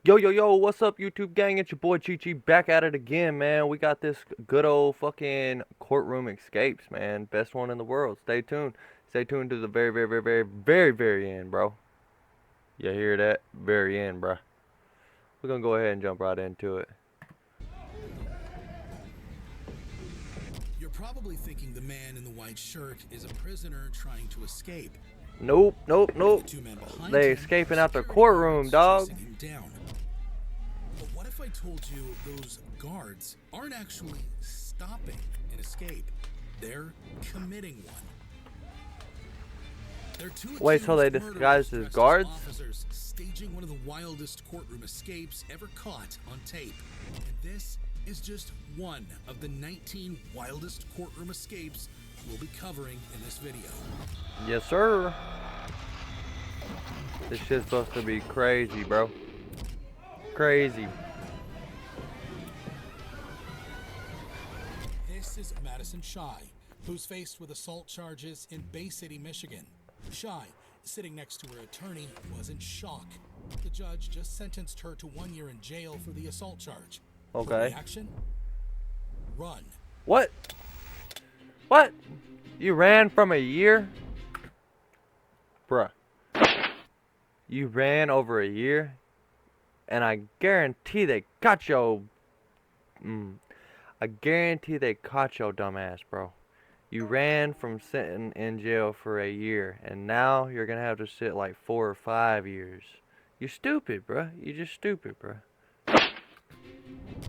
Yo, yo, yo, what's up, YouTube gang? It's your boy Chi back at it again, man. We got this good old fucking courtroom escapes, man. Best one in the world. Stay tuned. Stay tuned to the very, very, very, very, very, very end, bro. You hear that? Very end, bro. We're gonna go ahead and jump right into it. You're probably thinking the man in the white shirt is a prisoner trying to escape. Nope, nope, The nope. two men behind They him are escaping out the security courtroom, guards dog. chasing him down. But what if I told you those guards aren't actually stopping an escape? They're committing one. They're two Wait, so they accused murderers disguised as dressed guards? officers staging one of the wildest courtroom escapes ever caught on tape. And this is just one of the 19 wildest courtroom escapes we'll be covering in this video. Yes, sir. This shit's supposed to be crazy, bro. Crazy. This is Madison Shy, who's faced with assault charges in Bay City, Michigan. Shy, sitting next to her attorney, was in shock. The judge just sentenced her to 1 year in jail for the assault charge. Her Okay. reaction? Run. What? What? You ran from a year? Bruh. You ran over a year? And I guarantee they caught your... I guarantee they caught your dumbass, bro. You ran from sitting in jail for a year, and now you're gonna have to sit like 4 or 5 years. You're stupid, bruh. You're just stupid, bruh.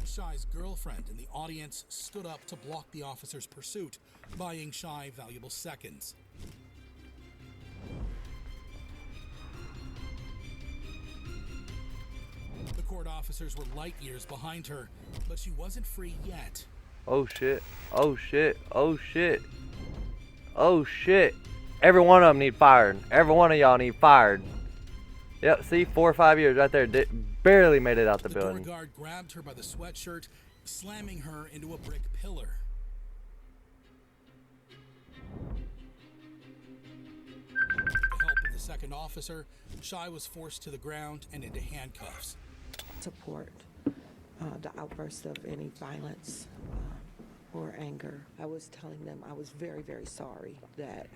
Shy's girlfriend in the audience stood up to block the officer's pursuit, buying Shy valuable seconds. The court officers were light years behind her, but she wasn't free yet. Oh shit. Oh shit. Oh shit. Oh shit. Every one of them need fired. Every one of y'all need fired. Yep, see, 4 or 5 years right there. Barely made it out the The building. door guard grabbed her by the sweatshirt, slamming her into a brick pillar. With the help of the second officer, Shy was forced to the ground and into handcuffs. Support the outburst of any violence or anger. I was telling them I was very, very sorry that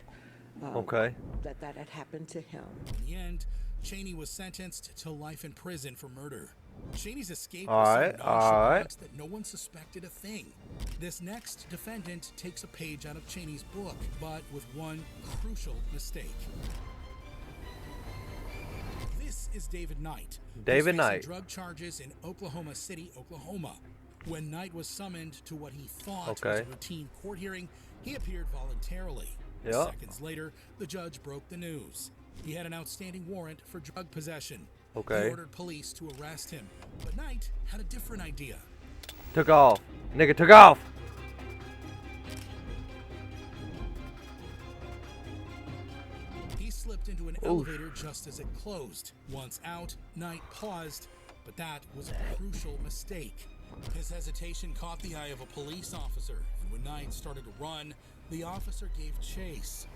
Okay. that had happened to him. In the end, Cheney was sentenced to life in prison for murder. Cheney's escape All was right, so all right. nonchalant that no one suspected a thing. This next defendant takes a page out of Cheney's book, but with one crucial mistake. This is David Knight. David who's facing Knight. drug charges in Oklahoma City, Oklahoma. When Knight was summoned to what he thought was Okay. a routine court hearing, he appeared voluntarily. Yep. Seconds later, the judge broke the news. He had an outstanding warrant for drug possession. Okay. He ordered police to arrest him, but Knight had a different idea. Took off. Nigga took off. He slipped into an Oof. elevator just as it closed. Once out, Knight paused, but that was a crucial mistake. His hesitation caught the eye of a police officer, and when Knight started to run, the officer gave chase.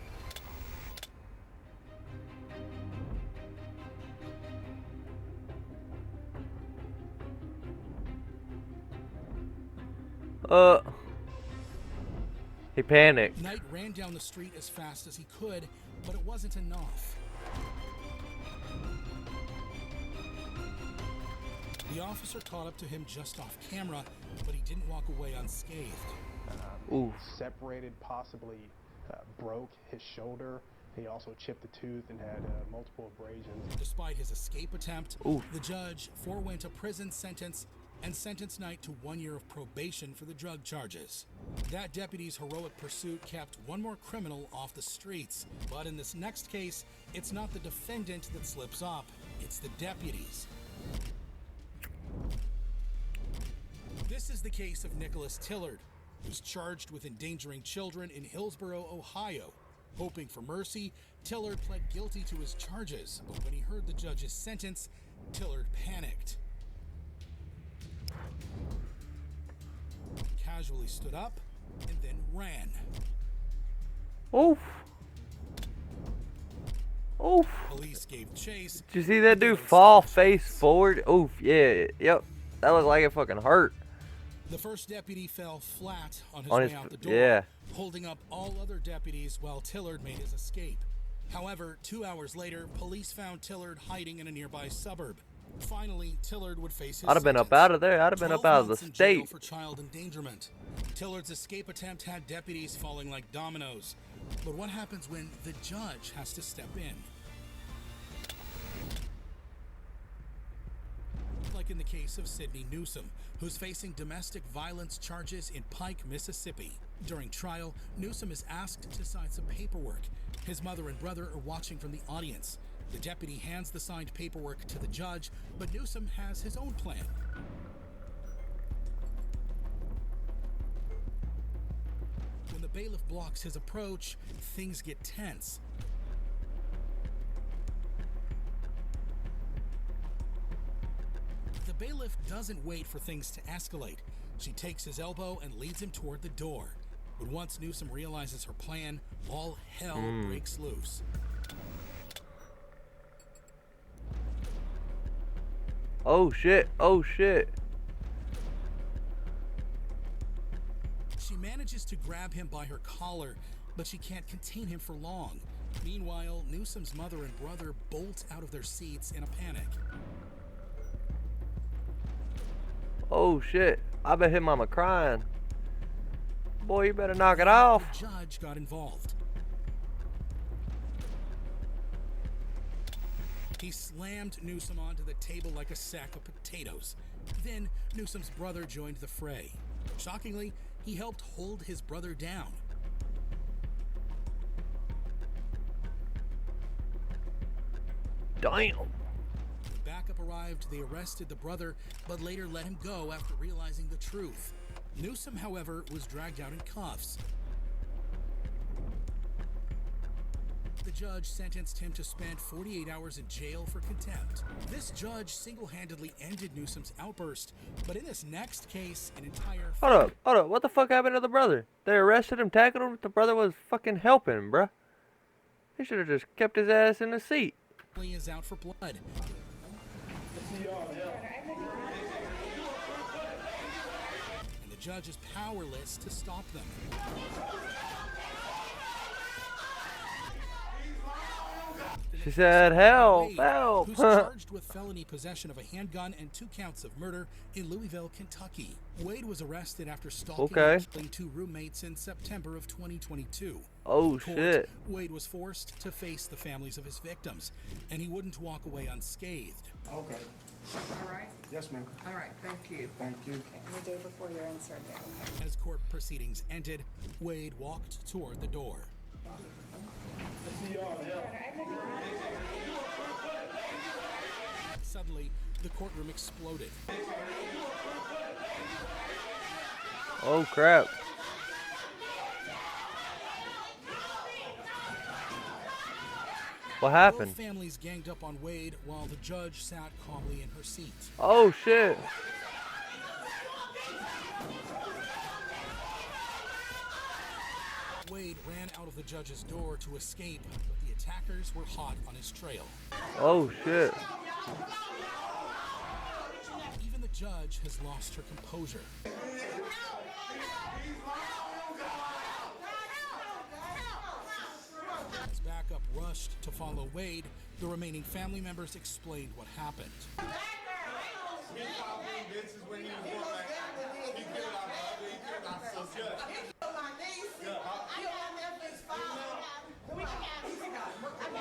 He panicked. Knight ran down the street as fast as he could, but it wasn't enough. The officer caught up to him just off camera, but he didn't walk away unscathed. Oof. Separated, possibly broke his shoulder. He also chipped a tooth and had multiple abrasions. Despite his escape attempt, Oof. the judge forewent a prison sentence and sentenced Knight to 1 year of probation for the drug charges. That deputy's heroic pursuit kept one more criminal off the streets. But in this next case, it's not the defendant that slips up, it's the deputies. This is the case of Nicholas Tillard, who's charged with endangering children in Hillsborough, Ohio. Hoping for mercy, Tillard pled guilty to his charges, but when he heard the judge's sentence, Tillard panicked. He casually stood up and then ran. Oof. Oof. Police gave chase. Did you see that but they dude don't fall stand a face chance. forward? Oof, yeah, yep. That looked like it fucking hurt. The first deputy fell flat on his On way his, out the door, yeah. holding up all other deputies while Tillard made his escape. However, 2 hours later, police found Tillard hiding in a nearby suburb. Finally, Tillard would face his I'd have been up sentence. out of there. I'd have been 12 up out of the months in jail state. for child endangerment. Tillard's escape attempt had deputies falling like dominoes. But what happens when the judge has to step in? Like in the case of Sidney Newsom, who's facing domestic violence charges in Pike, Mississippi. During trial, Newsom is asked to sign some paperwork. His mother and brother are watching from the audience. The deputy hands the signed paperwork to the judge, but Newsom has his own plan. When the bailiff blocks his approach, things get tense. The bailiff doesn't wait for things to escalate. She takes his elbow and leads him toward the door. But once Newsom realizes her plan, all hell breaks loose. Oh shit, oh shit. She manages to grab him by her collar, but she can't contain him for long. Meanwhile, Newsom's mother and brother bolt out of their seats in a panic. Oh shit. I bet his mama crying. Boy, you better knock it off. The judge got involved. He slammed Newsom onto the table like a sack of potatoes. Then Newsom's brother joined the fray. Shockingly, he helped hold his brother down. Damn. When backup arrived, they arrested the brother, but later let him go after realizing the truth. Newsom, however, was dragged out in cuffs. The judge sentenced him to spend 48 hours in jail for contempt. This judge single-handedly ended Newsom's outburst, but in this next case, an entire Hold up. What the fuck happened to the brother? They arrested him, tackled him. The brother was fucking helping, bruh. He should have just kept his ass in the seat. family is out for blood. And the judge is powerless to stop them. She said, help, Wade, help. who's charged with felony possession of a handgun and 2 counts of murder in Louisville, Kentucky. Wade was arrested after stalking and killing 2 roommates in September of 2022. Oh, In court, shit. Wade was forced to face the families of his victims, and he wouldn't walk away unscathed. Okay. All right, Yes, ma'am. all right, thank you. Thank you. And the day before your insert there, okay? As court proceedings ended, Wade walked toward the door. Suddenly, the courtroom exploded. Oh, crap. What Both happened? families ganged up on Wade while the judge sat calmly in her seat. Oh, shit. Wade ran out of the judge's door to escape, but the attackers were hot on his trail. Oh, shit. Even the judge has lost her composure. As backup rushed to follow Wade, the remaining family members explained what happened.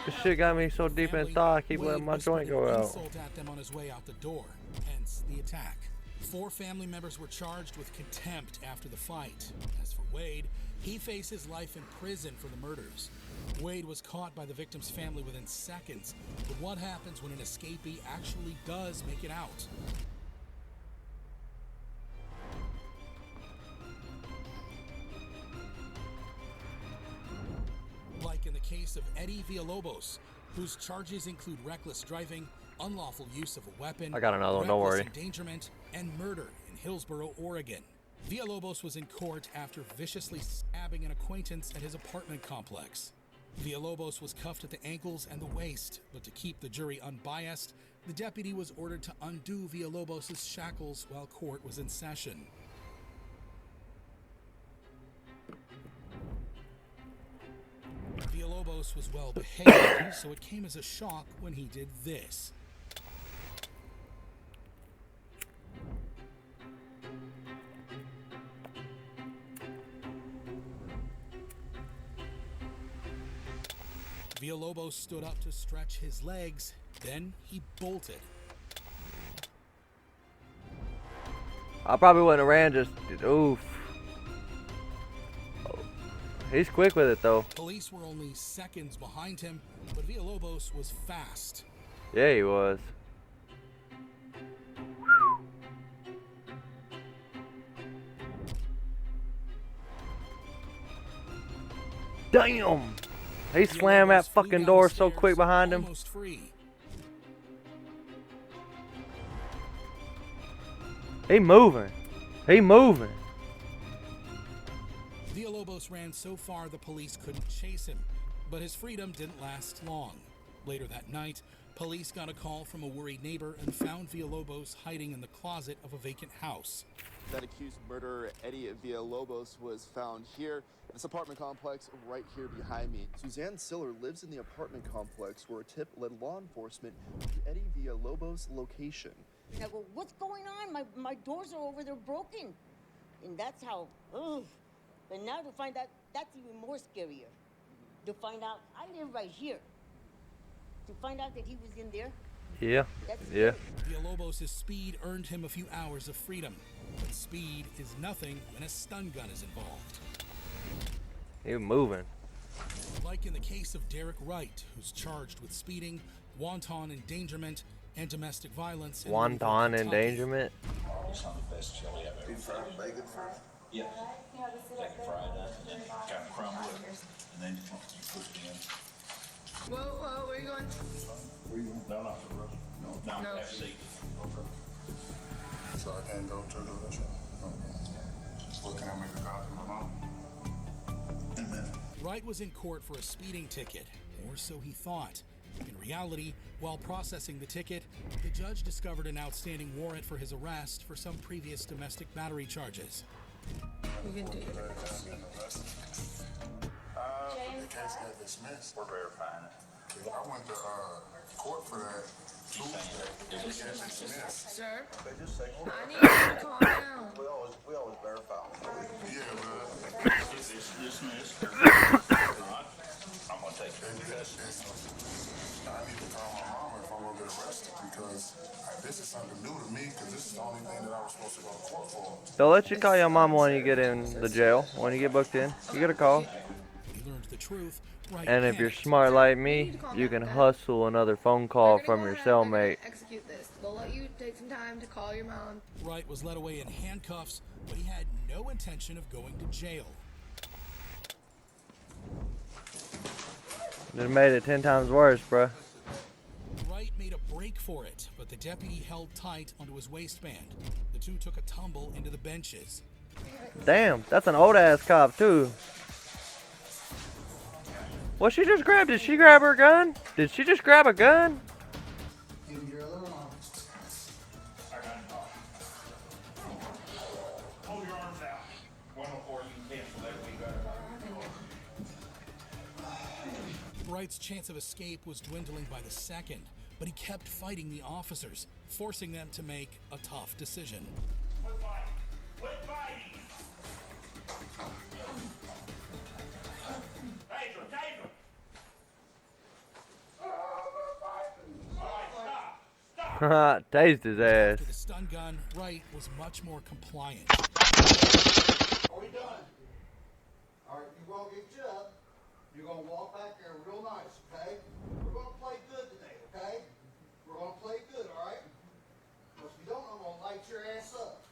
This shit got me so deep in thought, I keep letting my Wade joint go whispered an out. insult at them on his way out the door, hence the attack. 4 family members were charged with contempt after the fight. As for Wade, he faces life in prison for the murders. Wade was caught by the victim's family within seconds, but what happens when an escapee actually does make it out? Like in the case of Eddie Villalobos, whose charges include reckless driving, unlawful use of a weapon, I got another one, don't reckless worry. endangerment, and murder in Hillsboro, Oregon. Villalobos was in court after viciously stabbing an acquaintance at his apartment complex. Villalobos was cuffed at the ankles and the waist, but to keep the jury unbiased, the deputy was ordered to undo Villalobos' shackles while court was in session. Villalobos was well behaved, so it came as a shock when he did this. Villalobos stood up to stretch his legs, then he bolted. I probably wouldn't have ran. Just oof. Oh, he's quick with it though. Police were only seconds behind him, but Villalobos was fast. Yeah, he was. Damn! He slammed that Villalobos flew fucking down door the so stairs, quick behind him. almost free. He moving. He moving. Villalobos ran so far the police couldn't chase him, but his freedom didn't last long. Later that night, police got a call from a worried neighbor and found Villalobos hiding in the closet of a vacant house. That accused murderer, Eddie Villalobos, was found here in this apartment complex right here behind me. Suzanne Siller lives in the apartment complex where a tip led law enforcement to Eddie Villalobos' location. And I go, what's going on? My doors are over there broken. And that's how, ugh. But now to find out, that's even more scarier. To find out, I live right here. To find out that he was in there, Yeah. that's Yeah. scary. Villalobos' speed earned him a few hours of freedom. But speed is nothing when a stun gun is involved. He moving. Like in the case of Derek Wright, who's charged with speeding, wanton endangerment, and domestic violence. in Louisville, Wanton Kentucky. endangerment. Some of the best chili I've ever fried. Bacon fried? Yeah. Bacon fried up and then kind of crumble it. And then you put it in. Whoa, where are you going? Where you going? No, not the road. No, have a seat. Okay. So I can't go to the restaurant? Okay. What can I make a call to my mom? Amen. Wright was in court for a speeding ticket, or so he thought. In reality, while processing the ticket, the judge discovered an outstanding warrant for his arrest for some previous domestic battery charges. You can do it. The case got dismissed. We're verifying it. I went to court for that Tuesday. It was dismissed. Sir, They just say, I need you to calm down. we always verify. Yeah, but It's dismissed. All right. I'm gonna take care of this. I need to call my mama if I'm gonna get arrested because this is something new to me because this is the only thing that I was supposed to go to court for. They'll let you call your mom when you get in the jail. When you get booked in, you get a call. He learned the truth. Wright And if you're panicked. smart like me, you can hustle another phone call They're from gonna your go ahead, they're cellmate. gonna execute this. They'll let you take some time to call your mom. Wright was led away in handcuffs, but he had no intention of going to jail. It made it 10 times worse, bruh. Wright made a break for it, but the deputy held tight onto his waistband. The two took a tumble into the benches. Damn, that's an old ass cop too. What she just grabbed? Did she grab her gun? Did she just grab a gun? Hold your arms out. One before you can cancel that. We got it. Wright's chance of escape was dwindling by the second, but he kept fighting the officers, forcing them to make a tough decision. Quit fighting. Quit fighting. Taser, taser. All right, stop. Tased his ass. After the stun gun, Wright was much more compliant. Are we done? All right, you won't get you up. You're gonna walk back there real nice, okay? We're gonna play good today, okay? We're gonna play good, all right? Because if you don't, I'm gonna light your ass up.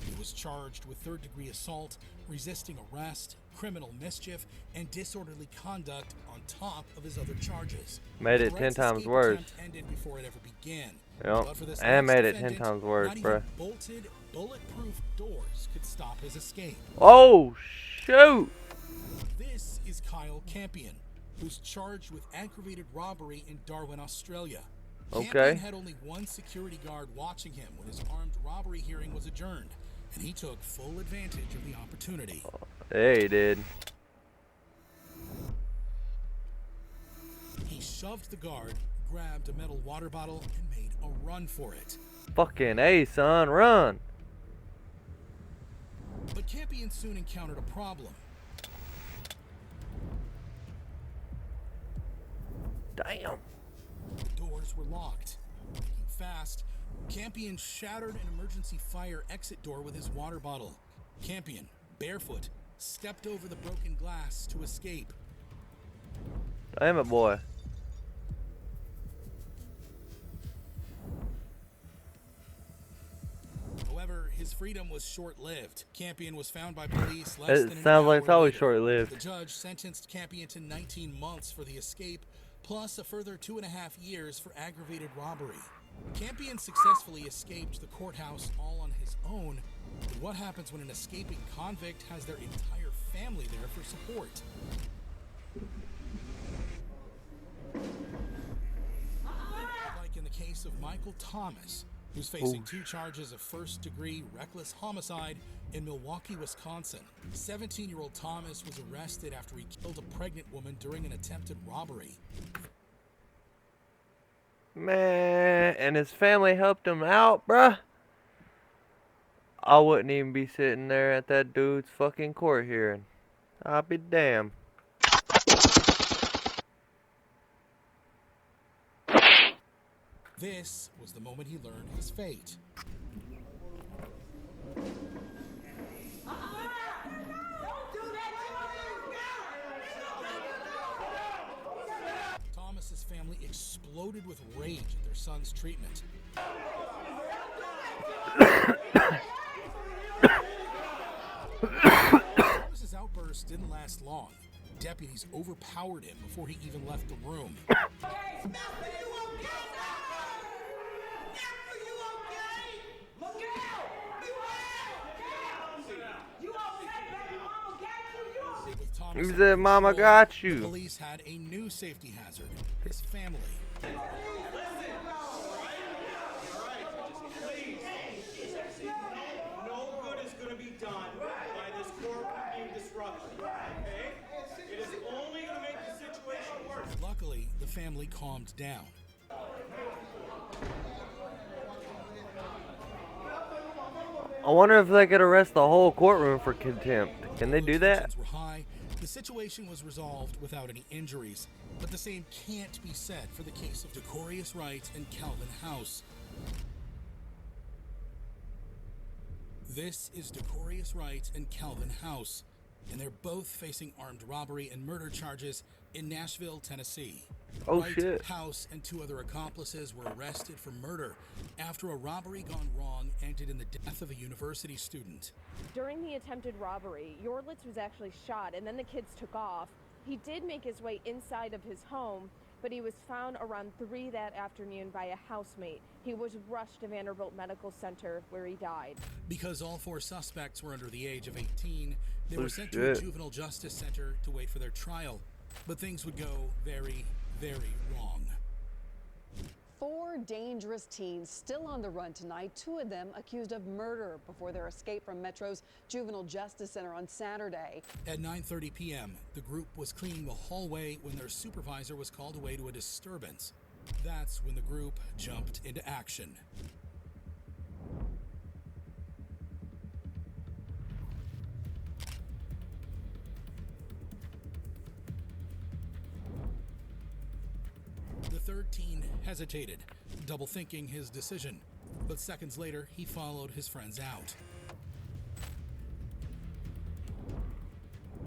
He was charged with third-degree assault, resisting arrest, criminal mischief, and disorderly conduct on top of his other charges. Made it 10 Wright's times escape worse. attempt ended before it ever began. Yep, But for this and next made it 10 defendant, times worse, not even bruh. bolted, bulletproof doors could stop his escape. Oh, shoot. This is Kyle Campion, who's charged with aggravated robbery in Darwin, Australia. Okay. Campion had only one security guard watching him when his armed robbery hearing was adjourned, and he took full advantage of the opportunity. Yeah, he did. He shoved the guard, grabbed a metal water bottle, and made a run for it. Fucking A, son, run. But Campion soon encountered a problem. Damn. The doors were locked. Thinking fast, Campion shattered an emergency fire exit door with his water bottle. Campion, barefoot, stepped over the broken glass to escape. Damn it, boy. However, his freedom was short-lived. Campion was found by police less It than an sounds like hour it's always later. short-lived. The judge sentenced Campion to 19 months for the escape, plus a further 2.5 years for aggravated robbery. Campion successfully escaped the courthouse all on his own. But what happens when an escaping convict has their entire family there for support? Like in the case of Michael Thomas, who's facing 2 charges of first-degree reckless homicide in Milwaukee, Wisconsin. 17-year-old Thomas was arrested after he killed a pregnant woman during an attempted robbery. Man, and his family helped him out, bruh. I wouldn't even be sitting there at that dude's fucking court hearing. I'll be damned. This was the moment he learned his fate. Thomas's family exploded with rage at their son's treatment. Thomas's outburst didn't last long. Deputies overpowered him before he even left the room. With Thomas He under said, "Mama control, got the you." police had a new safety hazard: his family. No good is going to be done by this court being disrupted. Okay? It is only going to make the situation worse. Luckily, the family calmed down. I wonder if they could arrest the whole courtroom for contempt. Can they do that? Tensions were high. The situation was resolved without any injuries, but the same can't be said for the case of Decorous Wright and Calvin House. This is Decorous Wright and Calvin House, and they're both facing armed robbery and murder charges in Nashville, Tennessee. Oh, Wright, shit. House, and 2 other accomplices were arrested for murder after a robbery gone wrong ended in the death of a university student. During the attempted robbery, Yorlitz was actually shot and then the kids took off. He did make his way inside of his home, but he was found around 3 that afternoon by a housemate. He was rushed to Vanderbilt Medical Center where he died. Because all 4 suspects were under the age of 18, they Oh, were sent to a shit. juvenile justice center to wait for their trial. But things would go very, very wrong. 4 dangerous teens still on the run tonight, 2 of them accused of murder before their escape from Metro's Juvenile Justice Center on Saturday. At 9:30 p.m., the group was cleaning the hallway when their supervisor was called away to a disturbance. That's when the group jumped into action. The third teen hesitated, double thinking his decision. But seconds later, he followed his friends out.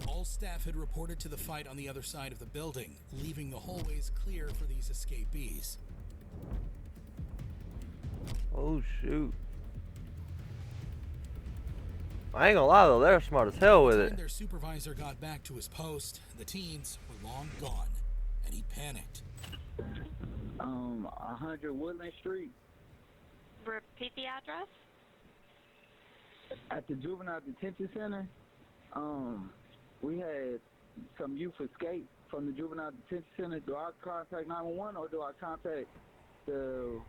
All staff had reported to the fight on the other side of the building, leaving the hallways clear for these escapees. Oh, shoot. I ain't gonna lie though, they're smart as hell with When it. their supervisor got back to his post, the teens were long gone, and he panicked. 100 Woodland Street Repeat the address. at the Juvenile Detention Center. We had some youth escape from the juvenile detention center, do I contact 911 or do I contact the?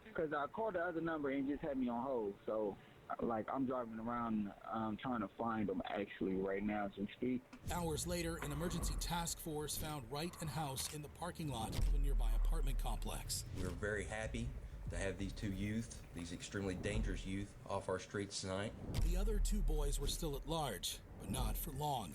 Because I called the other number and it just had me on hold. So, like, I'm driving around, trying to find them actually right now as we speak. Hours later, an emergency task force found Wright and House in the parking lot of a nearby apartment complex. We're very happy to have these two youth, these extremely dangerous youth, off our streets tonight. The other two boys were still at large, but not for long.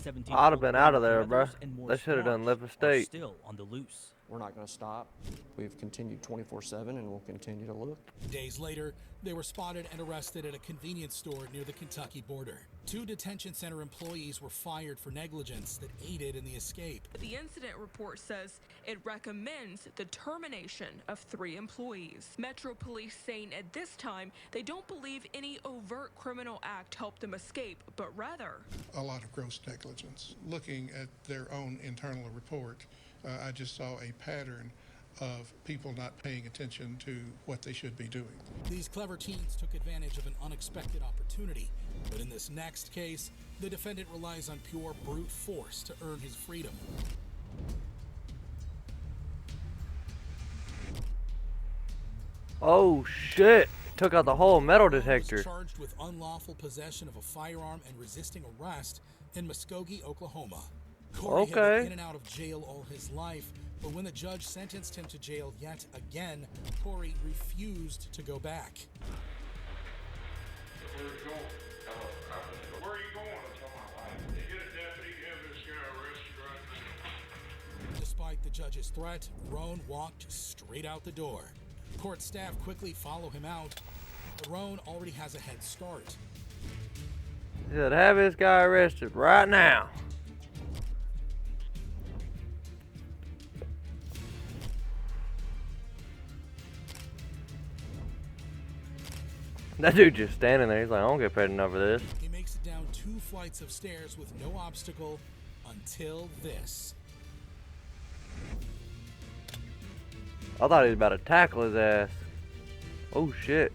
I'd have been out of there, bro. They should have done live estate. Still on the loose. We're not going to stop. We've continued 24/7 and we'll continue to look. Days later, they were spotted and arrested at a convenience store near the Kentucky border. 2 detention center employees were fired for negligence that aided in the escape. The incident report says it recommends the termination of 3 employees. Metro Police saying at this time they don't believe any overt criminal act helped them escape, but rather a lot of gross negligence. Looking at their own internal report, I just saw a pattern of people not paying attention to what they should be doing. These clever teens took advantage of an unexpected opportunity. But in this next case, the defendant relies on pure brute force to earn his freedom. Oh shit! Took out the whole metal detector. Was charged with unlawful possession of a firearm and resisting arrest in Muskogee, Oklahoma. Corey had been in and out of jail all his life, but when the judge sentenced him to jail yet again, Corey refused to go back. Where are you going? Where are you going? Get a deputy, have this guy arrested right now. Despite the judge's threat, Roan walked straight out the door. Court staff quickly follow him out, but Roan already has a head start. He said, have this guy arrested right now. That dude just standing there. He's like, I don't get paid enough for this. He makes it down 2 flights of stairs with no obstacle until this. I thought he was about to tackle his ass. Oh shit.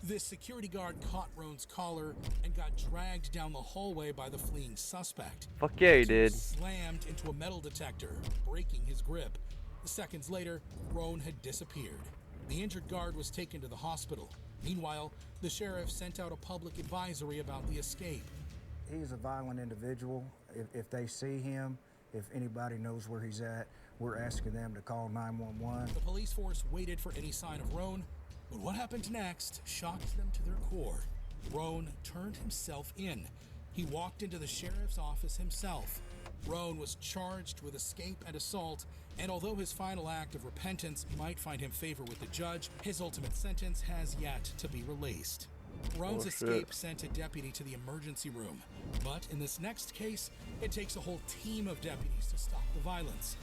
This security guard caught Roan's collar and got dragged down the hallway by the fleeing suspect. Fuck yeah, he did. Slammed into a metal detector, breaking his grip. Seconds later, Roan had disappeared. The injured guard was taken to the hospital. Meanwhile, the sheriff sent out a public advisory about the escape. He's a violent individual. If they see him, if anybody knows where he's at, we're asking them to call 911. The police force waited for any sign of Roan, but what happened next shocked them to their core. Roan turned himself in. He walked into the sheriff's office himself. Roan was charged with escape and assault, and although his final act of repentance might find him favor with the judge, his ultimate sentence has yet to be released. Roan's escape sent a deputy to the emergency room, but in this next case, it takes a whole team of deputies to stop the violence.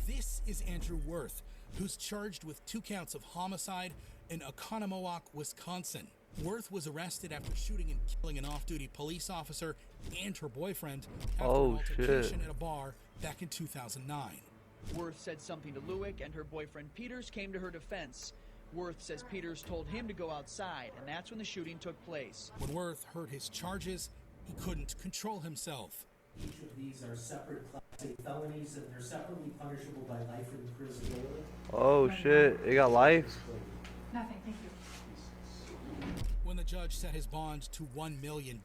This is Andrew Worth, who's charged with 2 counts of homicide in Oconomowoc, Wisconsin. Worth was arrested after shooting and killing an off-duty police officer and her boyfriend after an altercation at a bar back in 2009. Worth said something to Lewick, and her boyfriend Peters came to her defense. Worth says Peters told him to go outside, and that's when the shooting took place. When Worth heard his charges, he couldn't control himself. Each of these are separate Class A felonies, and they're separately punishable by life in prison. Oh shit, he got life? Nothing, thank you. When the judge set his bond to $1 million,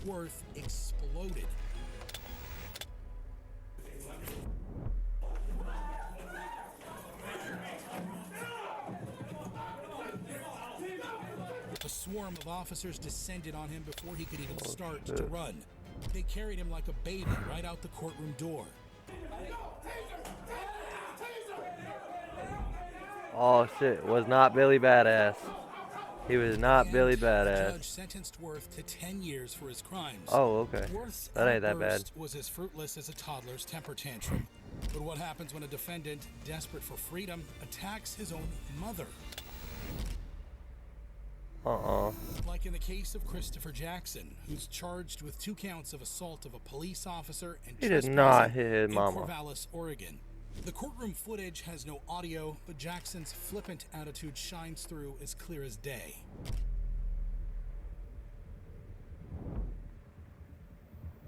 Worth exploded. A swarm of officers descended on him before he could even start to run. They carried him like a baby right out the courtroom door. Oh shit, was not Billy Badass. He was not Billy The Badass. judge sentenced Worth to 10 years for his crimes. Oh, okay. Worth's That ain't that bad. outburst was as fruitless as a toddler's temper tantrum. But what happens when a defendant, desperate for freedom, attacks his own mother? Like in the case of Christopher Jackson, who's charged with 2 counts of assault of a police officer and He did not hit his in mama. Corvallis, Oregon. The courtroom footage has no audio, but Jackson's flippant attitude shines through as clear as day.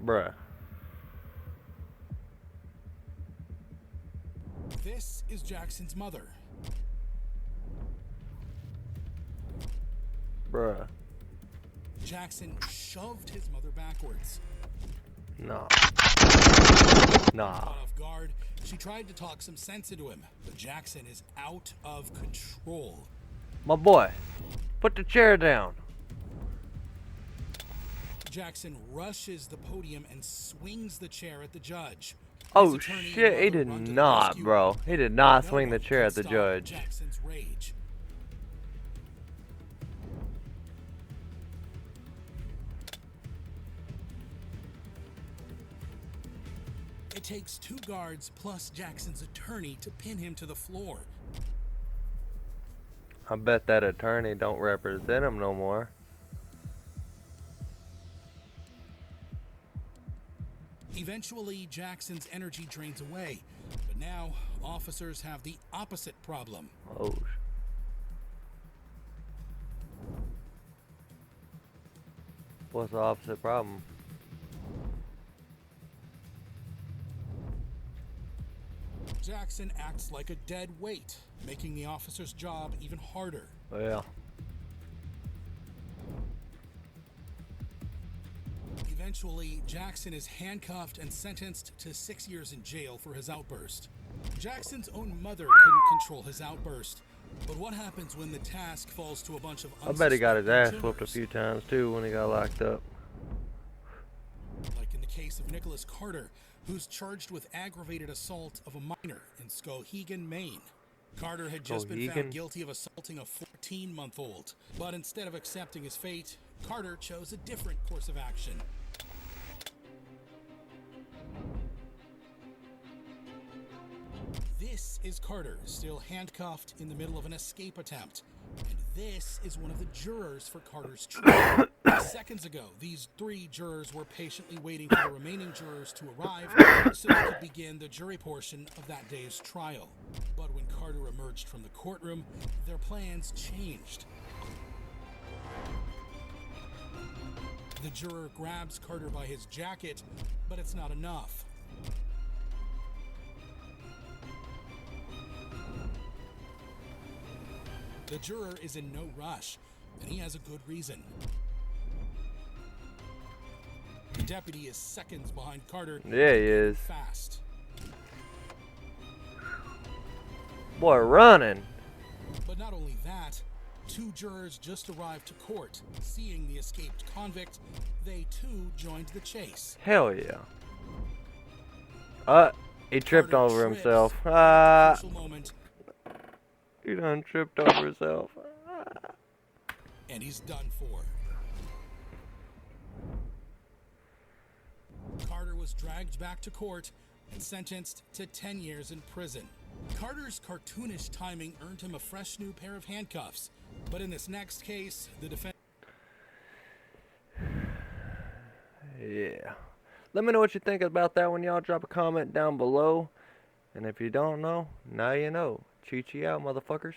Bruh. This is Jackson's mother. Bruh. Jackson shoved his mother backwards. Nah. Nah. Caught off guard, she tried to talk some sense into him, but Jackson is out of control. My boy, put the chair down. Jackson rushes the podium and swings the chair at the judge. Oh shit, he did not, bro. He did not No swing the one chair can at the stop judge. Jackson's rage. It takes 2 guards plus Jackson's attorney to pin him to the floor. I bet that attorney don't represent him no more. Eventually, Jackson's energy drains away, but now officers have the opposite problem. Oh. What's the opposite problem? Jackson acts like a dead weight, making the officer's job even harder. Oh, yeah. Eventually, Jackson is handcuffed and sentenced to 6 years in jail for his outburst. Jackson's own mother couldn't control his outburst. But what happens when the task falls to a bunch of I bet he got his ass unsuspecting whooped a jurors? few times too when he got locked up. Like in the case of Nicholas Carter, who's charged with aggravated assault of a minor in Skowhegan, Maine. Carter had just been found Skowhegan? guilty of assaulting a 14-month-old. But instead of accepting his fate, Carter chose a different course of action. This is Carter, still handcuffed in the middle of an escape attempt. And this is one of the jurors for Carter's trial. Seconds ago, these 3 jurors were patiently waiting for the remaining jurors to arrive so they could begin the jury portion of that day's trial. But when Carter emerged from the courtroom, their plans changed. The juror grabs Carter by his jacket, but it's not enough. The juror is in no rush, and he has a good reason. The deputy is seconds behind Carter. Yeah, he is. Fast. Boy, running. But not only that, 2 jurors just arrived to court. Seeing the escaped convict, they too joined the chase. Hell yeah. He tripped Carter over trips himself. at the crucial moment, He done tripped over himself. and he's done for. Carter was dragged back to court and sentenced to 10 years in prison. Carter's cartoonish timing earned him a fresh new pair of handcuffs. But in this next case, the defense... Yeah. Let me know what you think about that one, y'all. Drop a comment down below. And if you don't know, now you know. Cheat you out, motherfuckers.